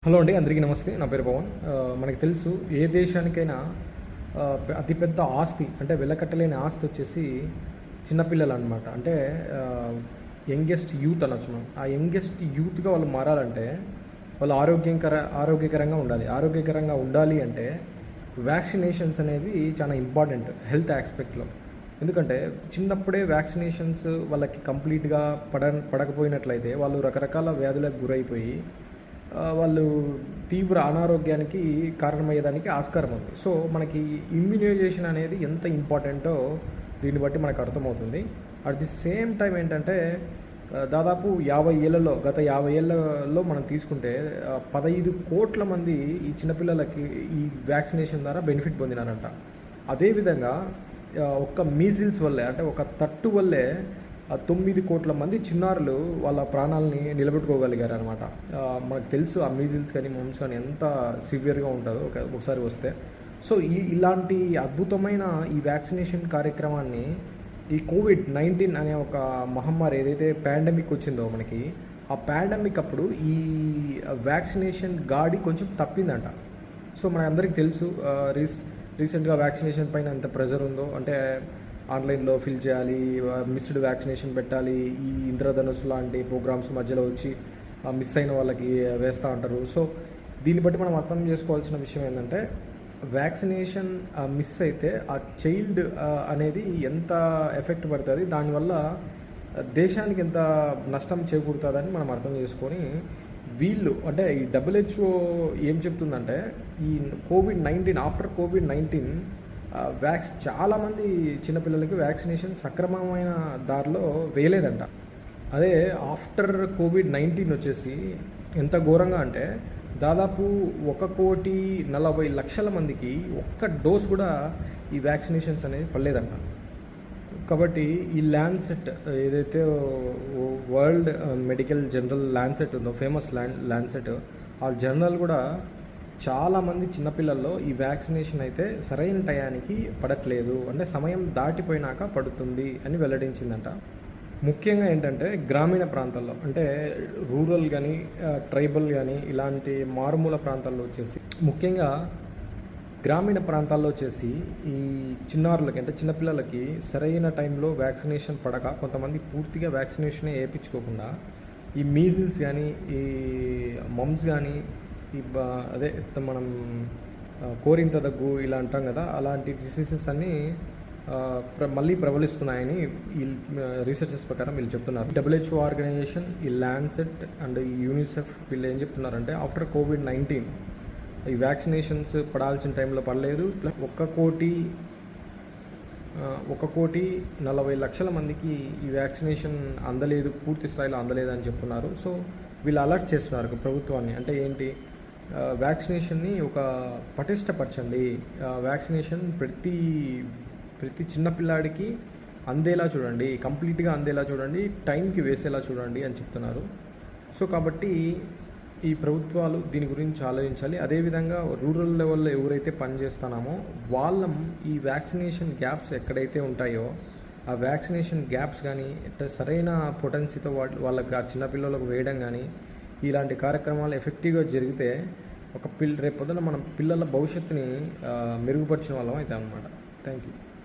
Hello అండి, అందరికీ నమస్తే. నా పేరు పవన్. మనకు తెలుసు ఏ దేశానికైనా అతిపెద్ద ఆస్తి అంటే వెలకట్టలేని ఆస్తి వచ్చేసి చిన్నపిల్లలు అనమాట. అంటే యంగెస్ట్ యూత్ అనొచ్చు మనం. ఆ యంగెస్ట్ యూత్గా వాళ్ళు మారాలంటే వాళ్ళు ఆరోగ్యకరంగా ఉండాలి. ఆరోగ్యకరంగా ఉండాలి అంటే వ్యాక్సినేషన్స్ అనేవి చాలా ఇంపార్టెంట్ హెల్త్ ఆస్పెక్ట్లో. ఎందుకంటే చిన్నప్పుడే వ్యాక్సినేషన్స్ వాళ్ళకి కంప్లీట్గా పడకపోయినట్లయితే వాళ్ళు రకరకాల వ్యాధులకు గురైపోయి వాళ్ళు తీవ్ర అనారోగ్యానికి కారణమయ్యేదానికి ఆస్కారం ఉంది. సో మనకి ఇమ్యునైజేషన్ అనేది ఎంత ఇంపార్టెంటో దీన్ని బట్టి మనకు అర్థమవుతుంది. అట్ ది సేమ్ టైం ఏంటంటే దాదాపు గత 50 ఏళ్ళలో మనం తీసుకుంటే 15 కోట్ల మంది ఈ చిన్నపిల్లలకి ఈ వ్యాక్సినేషన్ ద్వారా బెనిఫిట్ పొందినారంట. అదేవిధంగా ఒక్క మీజిల్స్ వల్లే అంటే ఒక తట్టు వల్లే 9 కోట్ల మంది చిన్నారులు వాళ్ళ ప్రాణాలని నిలబెట్టుకోగలిగారు అనమాట. మనకు తెలుసు ఆ మీజిల్స్ కానీ మమ్స్ కానీ ఎంత సివియర్గా ఉంటుందో ఒకసారి వస్తే. సో ఇలాంటి అద్భుతమైన ఈ వ్యాక్సినేషన్ కార్యక్రమాన్ని ఈ కోవిడ్-19 అనే ఒక మహమ్మారి ఏదైతే పాండమిక్ వచ్చిందో మనకి, ఆ పాండమిక్ అప్పుడు ఈ వ్యాక్సినేషన్ గాడి కొంచెం తప్పిందంట. సో మనకందరికీ తెలుసు రీసెంట్గా వ్యాక్సినేషన్ పైన ఎంత ప్రెజర్ ఉందో. అంటే ఆన్లైన్లో ఫిల్ చేయాలి, మిస్డ్ వ్యాక్సినేషన్ పెట్టాలి, ఈ ఇంద్రధనుస్సు లాంటి ప్రోగ్రామ్స్ మధ్యలో వచ్చి మిస్ అయిన వాళ్ళకి వేస్తూ ఉంటారు. సో దీన్ని బట్టి మనం అర్థం చేసుకోవాల్సిన విషయం ఏంటంటే వ్యాక్సినేషన్ మిస్ అయితే ఆ చైల్డ్ అనేది ఎంత ఎఫెక్ట్ పడుతుంది, దానివల్ల దేశానికి ఎంత నష్టం చేకూరుతుందని మనం అర్థం చేసుకొని వీళ్ళు అంటే ఈ WHO ఏం చెప్తుందంటే ఈ ఆఫ్టర్ కోవిడ్-19 చాలామంది చిన్నపిల్లలకి వ్యాక్సినేషన్ సక్రమమైన దారిలో వేయలేదంట. అదే ఆఫ్టర్ కోవిడ్-19 వచ్చేసి ఎంత ఘోరంగా అంటే దాదాపు 1,40,00,000 మందికి ఒక్క డోస్ కూడా ఈ వ్యాక్సినేషన్స్ అనేవి పడలేదంట. కాబట్టి ఈ ల్యాన్సెట్ ఏదైతే వరల్డ్ మెడికల్ జర్నల్ ల్యాన్సెట్ ఉందో, ఫేమస్ ల్యాన్సెట్, ఆ జర్నల్ కూడా చాలామంది చిన్నపిల్లల్లో ఈ వ్యాక్సినేషన్ అయితే సరైన టయానికి పడట్లేదు, అంటే సమయం దాటిపోయినాక పడుతుంది అని వెల్లడించిందంట. ముఖ్యంగా ఏంటంటే గ్రామీణ ప్రాంతాల్లో అంటే రూరల్ కానీ ట్రైబల్ కానీ ఇలాంటి మారుమూల ప్రాంతాల్లో వచ్చేసి, ముఖ్యంగా గ్రామీణ ప్రాంతాల్లో వచ్చేసి ఈ చిన్నారులకి అంటే చిన్నపిల్లలకి సరైన టైంలో వ్యాక్సినేషన్ పడక కొంతమంది పూర్తిగా వ్యాక్సినేషనే వేయించుకోకుండా ఈ మీజిల్స్ కానీ ఈ మమ్స్ కానీ అదే మనం కోరింత దగ్గు ఇలా అంటాం కదా, అలాంటి డిసీజెస్ అన్నీ మళ్ళీ ప్రబలిస్తున్నాయని ఈ రీసెర్చెస్ ప్రకారం వీళ్ళు చెప్తున్నారు. WHO ఆర్గనైజేషన్, ఈ ల్యాన్సెట్ అండ్ ఈ యూనిసెఫ్ వీళ్ళు ఏం చెప్తున్నారంటే ఆఫ్టర్ కోవిడ్-19 ఈ వ్యాక్సినేషన్స్ పడాల్సిన టైంలో పడలేదు, ప్లస్ 1,40,00,000 మందికి ఈ వ్యాక్సినేషన్ అందలేదు, పూర్తి స్థాయిలో అందలేదు అని చెప్తున్నారు. సో వీళ్ళు అలర్ట్ చేస్తున్నారు ప్రభుత్వాన్ని. అంటే ఏంటి, వ్యాక్సినేషన్ని ఒక పటిష్టపరచండి, వ్యాక్సినేషన్ ప్రతి చిన్నపిల్లాడికి అందేలా చూడండి, కంప్లీట్గా అందేలా చూడండి, టైంకి వేసేలా చూడండి అని చెప్తున్నారు. సో కాబట్టి ఈ ప్రభుత్వాలు దీని గురించి ఆలోచించాలి. అదేవిధంగా రూరల్ లెవెల్లో ఎవరైతే పనిచేస్తున్నామో వాళ్ళం ఈ వ్యాక్సినేషన్ గ్యాప్స్ ఎక్కడైతే ఉంటాయో ఆ వ్యాక్సినేషన్ గ్యాప్స్ కానీ సరైన పొటెన్సీతో వాళ్ళకి ఆ చిన్నపిల్లలకు వేయడం కానీ ఇలాంటి కార్యక్రమాలు ఎఫెక్టివ్గా జరిగితే రేపు పొద్దున మనం పిల్లల భవిష్యత్తుని మెరుగుపరిచిన వాళ్ళం అవుతాం అన్నమాట. Thank you.